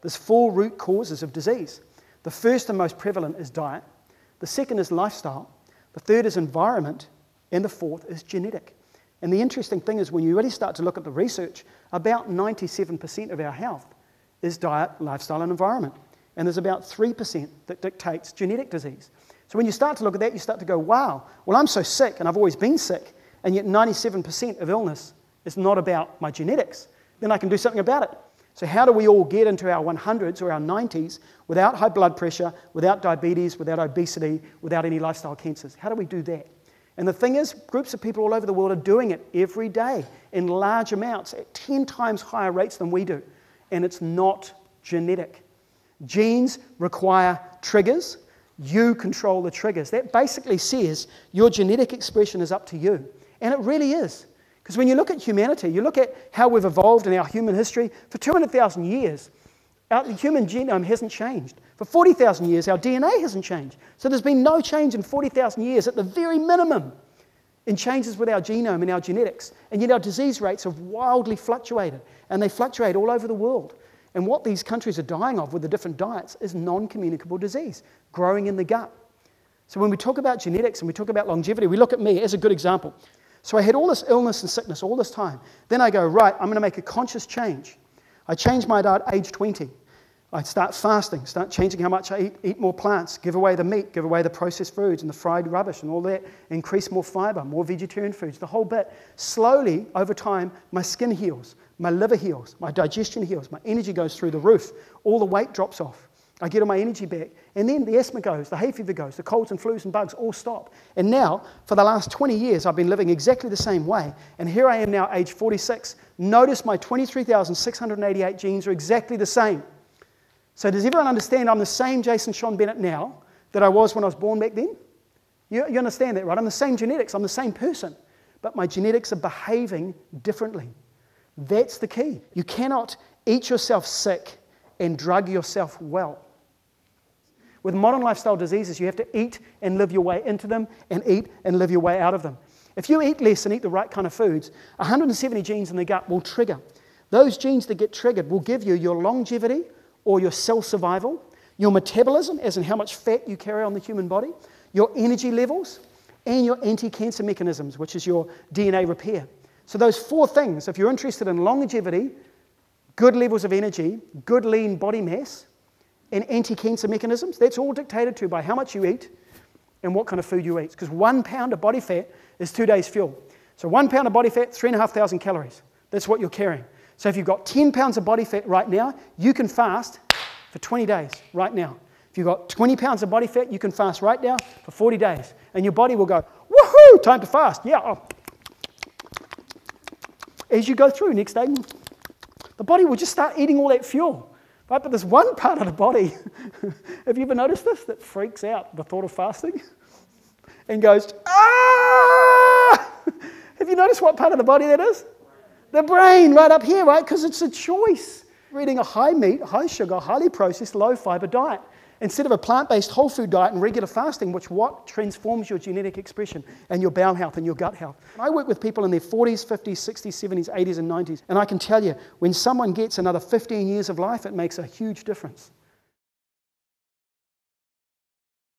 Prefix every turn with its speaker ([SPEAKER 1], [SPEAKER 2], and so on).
[SPEAKER 1] There's 4 root causes of disease. The first and most prevalent is diet. The second is lifestyle. The third is environment. And the fourth is genetic. And the interesting thing is when you really start to look at the research, about 97% of our health is diet, lifestyle, and environment. And there's about 3% that dictates genetic disease. So when you start to look at that, you start to go, wow, well, I'm so sick, and I've always been sick, and yet 97% of illness is not about my genetics. Then I can do something about it. So how do we all get into our 100s or our 90s without high blood pressure, without diabetes, without obesity, without any lifestyle cancers? How do we do that? And the thing is, groups of people all over the world are doing it every day in large amounts at 10 times higher rates than we do. And it's not genetic. Genes require triggers. You control the triggers. That basically says your genetic expression is up to you. And it really is. Because when you look at humanity, you look at how we've evolved in our human history, for 200,000 years, the human genome hasn't changed. For 40,000 years, our DNA hasn't changed. So there's been no change in 40,000 years at the very minimum in changes with our genome and our genetics. And yet our disease rates have wildly fluctuated. And they fluctuate all over the world. And what these countries are dying of with the different diets is non-communicable disease, growing in the gut. So when we talk about genetics and we talk about longevity, we look at me as a good example. So I had all this illness and sickness all this time. Then I go, right, I'm going to make a conscious change. I change my diet at age 20. I start fasting, start changing how much I eat more plants, give away the meat, give away the processed foods and the fried rubbish and all that, increase more fiber, more vegetarian foods, the whole bit. Slowly, over time, my skin heals, my liver heals, my digestion heals, my energy goes through the roof, all the weight drops off. I get all my energy back. And then the asthma goes, the hay fever goes, the colds and flus and bugs all stop. And now, for the last 20 years, I've been living exactly the same way. And here I am now, age 46. Notice my 23,688 genes are exactly the same. So does everyone understand I'm the same Jason Sean Bennett now that I was when I was born back then? You understand that, right? I'm the same genetics. I'm the same person. But my genetics are behaving differently. That's the key. You cannot eat yourself sick and drug yourself well. With modern lifestyle diseases, you have to eat and live your way into them and eat and live your way out of them. If you eat less and eat the right kind of foods, 170 genes in the gut will trigger. Those genes that get triggered will give you your longevity or your cell survival, your metabolism, as in how much fat you carry on the human body, your energy levels, and your anti-cancer mechanisms, which is your DNA repair. So those 4 things, if you're interested in longevity, good levels of energy, good lean body mass, and anti-cancer mechanisms, that's all dictated to by how much you eat and what kind of food you eat. Because 1 pound of body fat is 2 days' fuel. So 1 pound of body fat, 3,500 calories. That's what you're carrying. So if you've got 10 pounds of body fat right now, you can fast for 20 days right now. If you've got 20 pounds of body fat, you can fast right now for 40 days. And your body will go, woohoo, time to fast. Yeah. Oh. As you go through next day, the body will just start eating all that fuel. Right? But there's one part of the body, have you ever noticed this, that freaks out the thought of fasting and goes, ah! Have you noticed what part of the body that is? The brain, right up here, right? Because it's a choice. We're eating a high meat, high sugar, highly processed, low fiber diet instead of a plant-based whole food diet and regular fasting, which transforms your genetic expression and your bowel health and your gut health. I work with people in their 40s, 50s, 60s, 70s, 80s and 90s, and I can tell you, when someone gets another 15 years of life, it makes a huge difference.